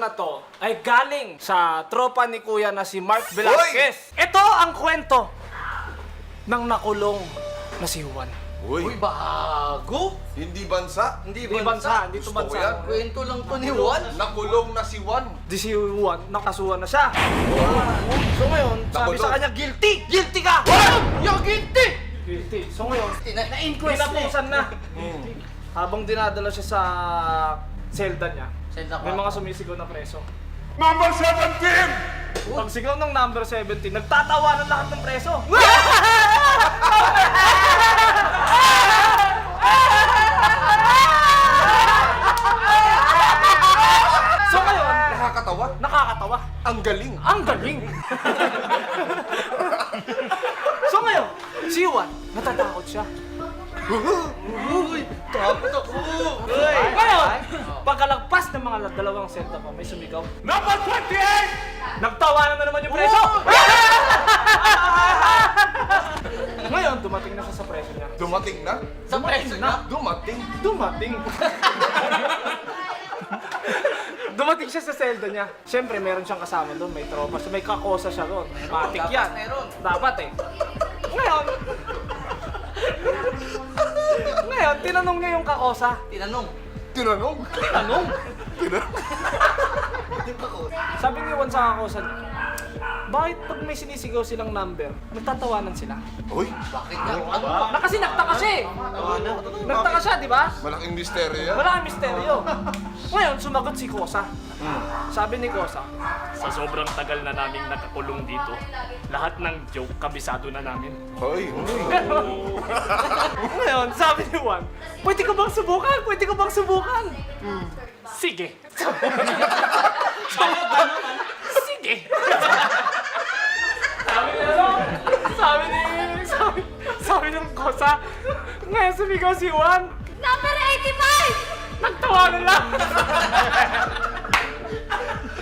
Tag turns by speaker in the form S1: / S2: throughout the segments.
S1: na to ay galing sa tropa ni Kuya na si Mark Velasquez. Ito ang kwento ng nakulong na si Juan.
S2: Uy,
S3: Bago?
S2: hindi bansa?
S3: Hindi
S1: Hindi bansa, hindi to
S2: Gusto ko
S1: bansa.
S2: yan.
S3: Kwento lang to ni Juan.
S2: Nakulong na si Juan.
S1: Di si Juan, nakasuhan na siya. So ngayon, sabi
S2: Nakulong.
S1: sa kanya, guilty! Guilty ka!
S3: Yung ginti!
S1: Guilty. So ngayon,
S3: Na-inquest
S1: pinapusan na. Habang dinadala siya sa selda niya, may mga sumisigaw na preso.
S2: Number 17!
S1: Pag sigaw ng number 17, nagtatawa ng lahat ng preso. So ngayon,
S2: Nakakatawa.
S1: nakakatawa.
S2: Ang galing.
S1: Ang galing! So ngayon, si Juan, natatakot siya.
S3: Uy, takot ako!
S1: Ngayon, pagkalagpas ng mga dalawang selda pa, may sumigaw.
S2: Number 28!
S1: Nagtawanan na naman yung preso! Ngayon, dumating na siya sa preso niya.
S2: Dumating na?
S3: Sa preso na?
S2: Dumating.
S1: Dumating! Dumating siya sa selda niya. Siyempre, meron siyang kasama doon. May tropa. So, may kakosa siya doon. Matik
S3: Dapat
S1: yan.
S3: meron.
S1: Dapat eh. Ngayon, tinanong niya yung kakosa.
S3: Tinanong.
S2: Tinanong.
S1: Tinanong? Sabi ni Juan sa kakosa niya, bakit pag may sinisigaw silang number, nagtatawanan sila?
S2: Uy,
S3: Bakit nga? Ano?
S1: Kasi nagtaka siya eh. Nagtaka siya, di ba?
S2: malaking misteryo yan.
S1: Wala kang misteryo. Ngayon, sumagot si Kosa. Sabi ni Kosa,
S4: Sa sobrang tagal na naming nakakulong dito, lahat ng joke kabisado na namin.
S2: Uy, uy.
S1: ngayon, sabi ni Juan, pwede ko bang subukan? Pwede ko bang subukan?
S4: Sige! Sige!
S1: Sabi ng Kosa, ngayon sumigaw si Juan,
S5: Number 85!
S1: nagtawanan lang.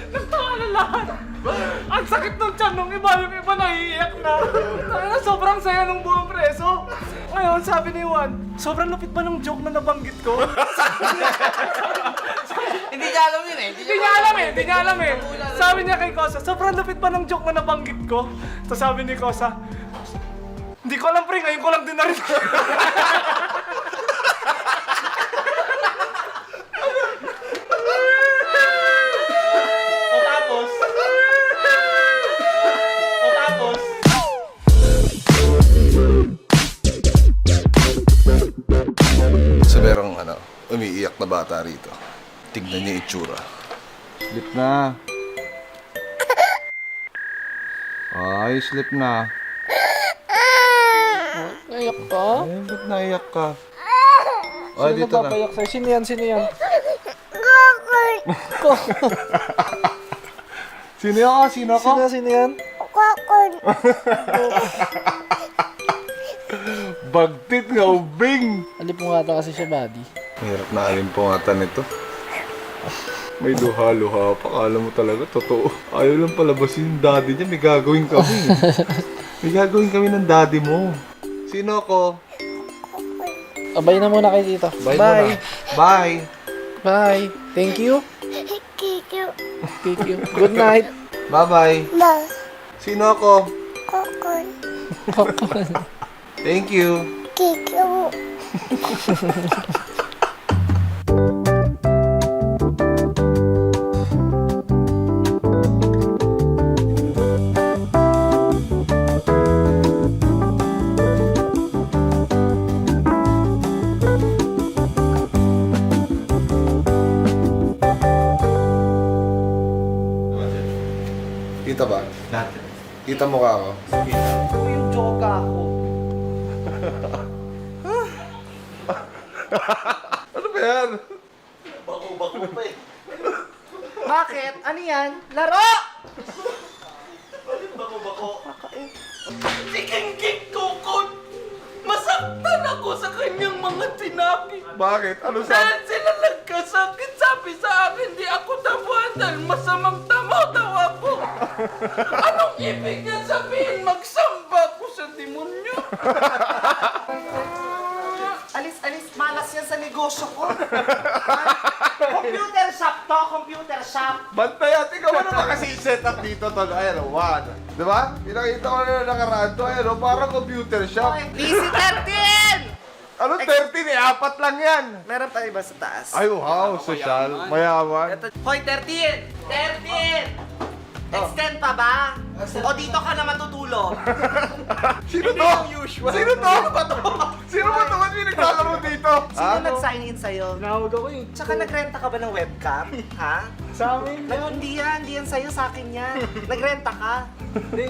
S1: Nagtawanan lahat. Ang sakit ng tiyan nung iba, yung iba naiiyak na. Sobrang saya ng buong preso. Ngayon, sabi ni Juan, sobrang lupit ba ng joke na nabanggit ko?
S3: Hindi niya alam yun eh.
S1: Hindi niya alam eh, hindi niya alam eh. Sabi niya kay Kosa, sobrang lupit ba ng joke na nabanggit ko? Tapos sabi ni Kosa, hindi ko alam pre, ngayon ko lang din narinig.
S2: Sa merong umiiyak na bata rito. Tignan niya yung itsura.
S6: Sleep na. Ay, sleep na.
S1: Naiyak ka?
S6: Ay, ba't naiyak ka? Ay,
S1: Sino
S6: dito na.
S1: napapayak sa'yo? Sino yan? Sino yan?
S6: Sino ako? Sino ako?
S1: Sino yan?
S6: Bagtit nga, ubing!
S1: Alipungata kasi siya, buddy.
S6: Hirap na alimpungatan ito. May luha-luha pa. Kala mo talaga, totoo. Ayaw lang palabasin yung daddy niya. May gagawin kami. May gagawin kami ng daddy mo. Sino ako?
S1: Abay na muna kay tito.
S6: Bye. Muna. Bye.
S1: Bye. Thank you.
S5: Kikyo.
S1: Thank you. Good night.
S6: Bye-bye.
S5: Ma.
S6: Sino ako?
S5: Kokon.
S6: Thank you.
S5: Kikyo.
S2: Kita ba? Kita mo ka ako?
S1: Yung joke ako.
S2: Ano ba yan?
S1: Bakit? Ano yan? Laro!
S3: Si King Kokon! Masaktan ako sa kanyang mga sinabi.
S2: Bakit? Ano sabi?
S3: Dahil sila nagkasakit, sabi sa akin, di ako tabuhan dahil masamang tamo daw ako. Anong ibig niya sabihin? Magsamba ako sa demonyo.
S1: Alis, malas yan sa negosyo ko.
S3: Computer shop to, computer shop.
S6: Bantay, tingnan mo naman kasi yung setup dito, tol. Ayan, oh, one. Diba? Pinakita ko na nakaraan to. Ayan, oh, parang computer shop.
S3: PC-13!
S6: Ano, 13 eh? 4 lang yan.
S3: Meron pa iba sa taas.
S6: Ay, wow, social. Mayaman.
S3: Hoy, 13! 13! Extend pa ba? O dito ka na matutulog?
S6: Sino to? Sino to? Sino ba to? Sino ba to? Ba't may naglalaro dito?
S3: Sino nag-sign in sa'yo?
S1: Tinawag ako eh.
S3: Tsaka nagrenta ka ba ng webcam? Ha?
S1: Sa amin.
S3: Hindi yan sa'yo, sa akin yan. Nagrenta ka?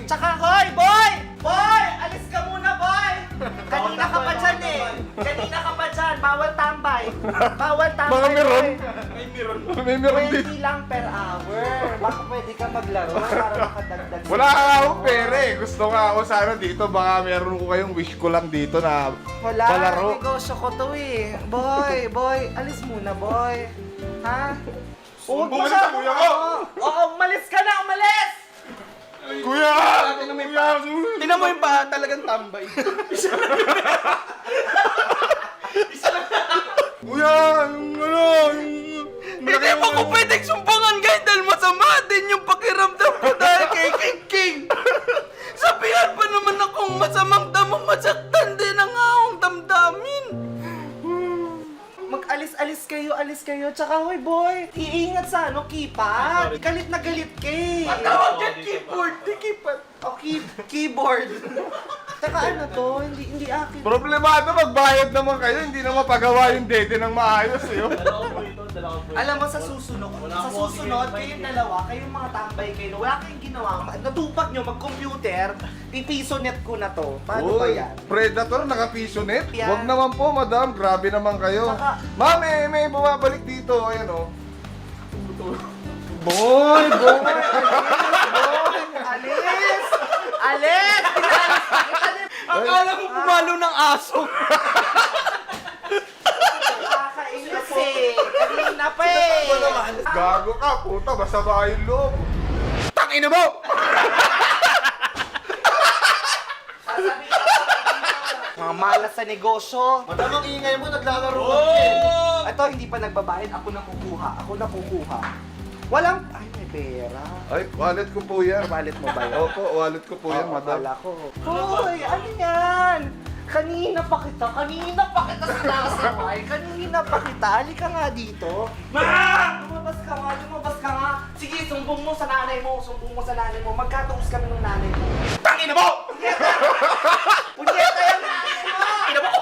S3: Tsaka, hoy, boy! Boy! Alis ka muna, boy! Kanina ka pa dyan eh. Kanina ka pa dyan. Bawal tambay. Bawal tambay.
S6: Mga meron.
S3: boy.
S6: May meron dito.
S3: 20 lang per hour. Baka pwede ka maglaro para makadagdag.
S6: Wala ka akong pera eh. Gusto nga ako sana dito. Baka meron ko kayong wish ko lang dito na
S3: Wala,
S6: palaro.
S3: negosyo ko to eh. Boy, alis muna, boy. Ha? Huwag
S6: Bumalik sa kuya ko!
S3: Oo, umalis ka na, umalis!
S6: Kuya! Kuya!
S3: Tingnan mo yung pa, talagang tambay.
S6: Kuya! Yung ano?
S3: Hindi pa ko pwedeng sumbangan guys dahil masama din yung pakiramdam ko dahil kay King King. Sabihan pa naman akong masamang damo, masaktan din ang aong damdamin. Mag-alis-alis kayo, tsaka hoy boy, iingat sa ano, keypad. Galit na galit kay. Matawag ka keyboard, di keypad. O keyboard. Tsaka ano to, hindi akin.
S6: Problemado, magbayad naman kayo. Hindi na mapagawa yung dede ng maayos eh.
S3: Alam mo, sa susunod, kayong dalawa, kayong mga tambay kayo, wala kayong ginawa, natupag nyo mag-computer, pipisonet ko na to. Paano ba
S6: Uy,
S3: yan?
S6: Predator, naka-piso net?
S3: Yeah.
S6: Wag naman po, madam. Grabe naman kayo.
S3: Saka-
S6: Ma'am, may bumabalik dito. Ayan, oh.
S3: Boy! Alis! Alis! Pinalis na kita din!
S1: Akala mo pumalo ng aso.
S3: Nakakainis eh! Kanina pa eh!
S6: Gago ka, puta. Masama yung loob. Tangina mo!
S3: Sasabihin ko mga malas sa negosyo.
S6: Madam, ang ingay mo. Naglalaro
S3: Ito, hindi pa nagbabayad. Ako na kukuha. Walang... Ay, may pera.
S6: Ay, wallet ko po yan.
S3: Wallet mo ba yun?
S6: Opo, wallet ko po yan, madam.
S3: Akala ko. Hoy, ano yan? Kanina pa kita sinasaway. Kanina pa kita. Halika nga dito. Lumabas ka nga. Sige, sumbong mo sa nanay mo. Magkataos kami ng nanay mo.
S6: Tangina mo!
S3: Punyeta yung nanay mo!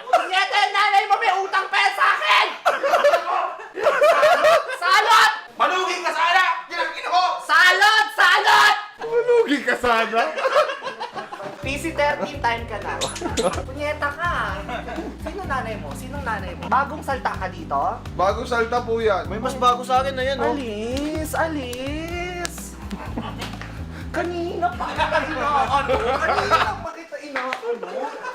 S3: Punyeta yung nanay mo! May utang pa yan sa akin! Salot!
S6: Malugin ka sana! Kinakina ko!
S3: Salot!
S6: Malugi ka sana!
S3: PC-13 time ka na. Punyeta ka. Sinong nanay mo? Bagong salta ka dito?
S6: Bagong salta po yan. May mas bago sa akin na yan, oh.
S3: Alis! Kanina pa kita inaano?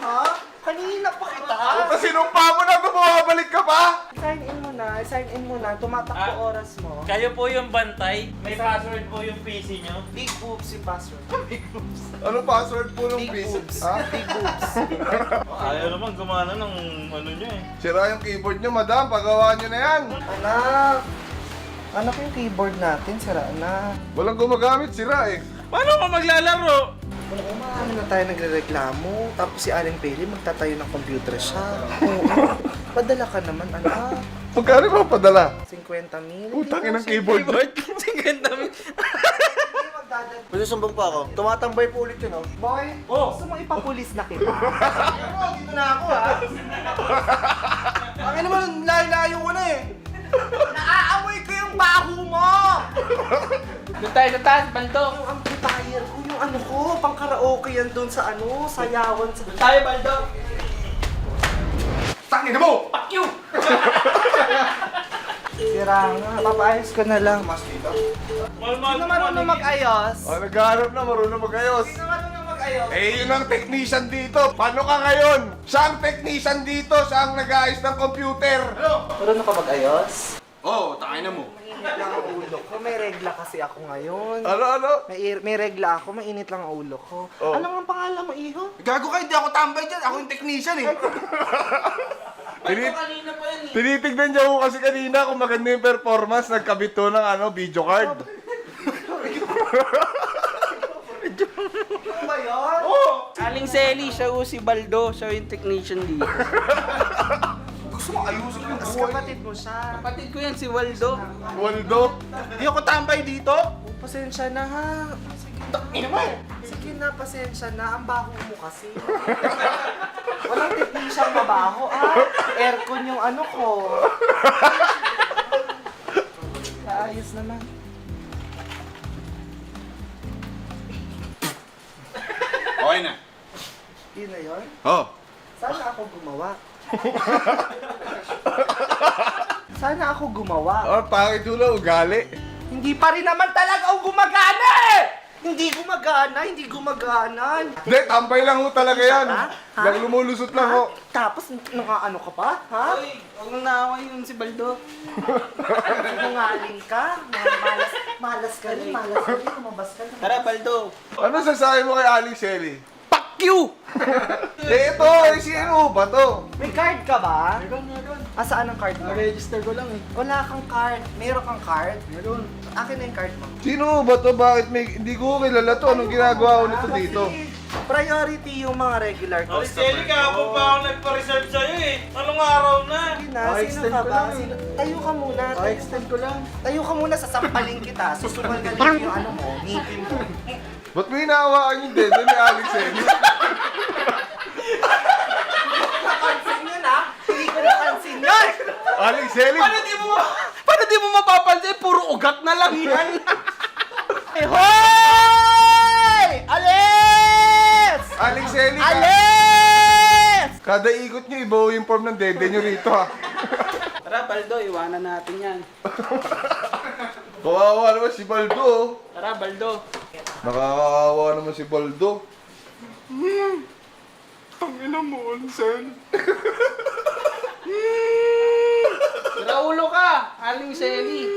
S3: Ha? Kanina pa kita?
S6: Tapos sinumpa mo na, bumabalik ka pa!
S3: Sign in mo na. Tumatakbo oras mo.
S7: Kayo po yung bantay. May password po yung PC nyo.
S3: Big boobs yung password.
S6: Ano password po ng
S3: Big
S6: PC?
S3: boobs.
S6: Ha?
S3: Big boobs.
S7: Ayaw naman gumana ng ano nyo eh.
S6: Sira yung keyboard nyo, madam. Pagawa nyo na yan.
S3: Anak yung keyboard natin, sira na.
S6: Walang gumagamit, sira eh.
S7: Paano ka maglalaro?
S3: Ano na tayo nagre-reklamo, tapos si Aling Peli magtatayo ng computer shop. Padala ka naman, anak.
S6: Magkano ba padala?
S3: 50 mil.
S6: Putangin ng keyboard.
S3: Pwede sumbong pa ako. Tumatambay po ulit yun, oh. Boy, gusto mo ipapulis na kita? Dito na ako, ha? Bakit naman, layo-layo ko na eh. Naaamoy ko yung baho mo!
S1: Doon tayo sa taas, bandok.
S3: Yung amplifier ko, yung ano ko, pang karaoke yan doon sa ano, sayawan sa...
S1: Tayo, bandok.
S6: Tangina mo!
S1: Fuck you!
S3: Sira nga, papaayos ko na lang. Sino marunong mag-ayos?
S6: Oh, naghahanap na, marunong mag-ayos.
S3: Sino marunong mag-ayos?
S6: Eh, yun ang technician dito. Paano ka ngayon? Siya ang technician dito. Siya ang nag-aayos ng computer.
S3: Marunong ka mag-ayos?
S1: Oo, tangin na mo.
S3: Mainit lang ang ulo ko. May regla kasi ako ngayon.
S6: Ano?
S3: May regla ako, mainit lang ang ulo ko.
S6: Oh.
S3: Ano nga ang pangalan mo, iho?
S1: Gago ka, hindi ako tambay dyan. Ako yung technician eh.
S3: Kanina pa yan eh.
S6: Tinitignan niya ko kasi kanina kung maganda yung performance, nagkabit to ng video card.
S3: Ano ba yun?
S8: Aling Selly, siya o si Baldo, siya yung technician dito.
S3: Gusto mo ayusin yung buhay. Kapatid mo siya.
S8: Kapatid ko yan, si Waldo.
S6: Waldo.
S3: Di ako tambay dito. Pasensya na ha. Sige na, pasensya na. Ang baho mo kasi. Walang technician mabaho Aircon yung ano ko. Ayos naman.
S7: Okay na.
S3: Yun na yun.
S6: Oh.
S3: Sana ako gumawa. Sana ako gumawa.
S6: Oh, pangit yung lang, ugali.
S3: Hindi pa rin naman talaga ako gumagana Hindi gumagana.
S6: Hindi, tambay lang ho talaga yan.
S3: Ha? Ha?
S6: Lang lumulusot lang ho.
S3: Tapos nakaano ka pa? Ha?
S8: Uy, huwag nang naaway yung si Baldo.
S3: Sinungaling ka? Malas ka rin. Lumabas ka rin.
S8: Tara, Baldo.
S6: Ano sasabi mo kay Aling Selly?
S8: Fuck you!
S6: Ito, sino ba to?
S3: May card ka ba? Meron. Saan ang card mo?
S8: Register ko lang eh.
S3: Wala kang card. Meron kang card? Meron. Akin na yung card mo.
S6: Sino ba to? Bakit hindi ko kilala to? Anong ginagawa ko nito dito?
S3: Priority yung mga regular
S7: Oh,
S3: customer
S7: Selly, kahapon pa ako nagpa-reserve sa'yo eh. Anong araw na?
S3: Sige na, sino ka ba? Tayo ka muna.
S8: Extend ko lang.
S3: Tayo ka muna, sasampalin kita. Susugal galing yung ano mo, ngipin mo.
S6: Ba't may hinahawaan yung dedo ni Aling Selly?
S3: Napansin yun Hindi ko napansin yun!
S6: Aling Selly!
S8: Paano di mo mapapansin? Puro ugat na lang yan.
S3: Hoy! Alis!
S6: Aling Selly!
S3: Alis!
S6: Kada ikot nyo, iba yung form ng dede nyo rito ha.
S8: Tara, Baldo, iwanan natin yan.
S6: Kawawa naman si Baldo. Oh.
S8: Tara, Baldo.
S6: Nakakawawa naman si Baldo. Tangina mo, Ansen.
S8: Raulo ka, Aling Selly.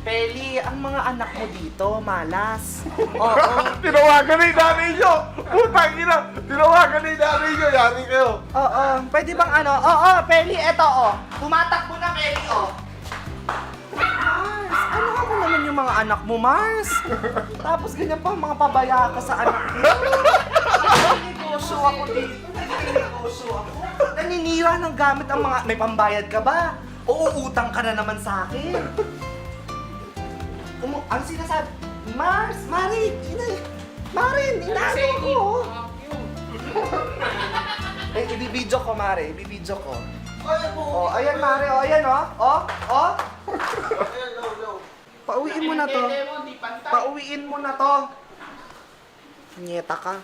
S3: Peli, ang mga anak mo dito, malas. Oo.
S6: Tinawagan na yung nanay nyo! Putang ina! Tinawagan na yung nanay nyo! Yari kayo!
S3: Oo. Pwede bang ano? Oo, Peli, eto Tumatakbo na, Peli, Mars, ano ako naman yung mga anak mo, Mars? Tapos ganyan pa, mga pabaya ka sa anak mo. Negosyo ako dito. Negosyo ako. Naninira ng gamit ang mga... May pambayad ka ba? Uutang ka na naman sa akin. Ano sinasabi? Mars, Marin, inaano ko. Ibibidyo ko, Mare. Ibibidyo ko. Oh, ayan, Mare. Oh, ayan, oh. Pauwiin mo na to. Pauwiin mo na to. Nyeta ka.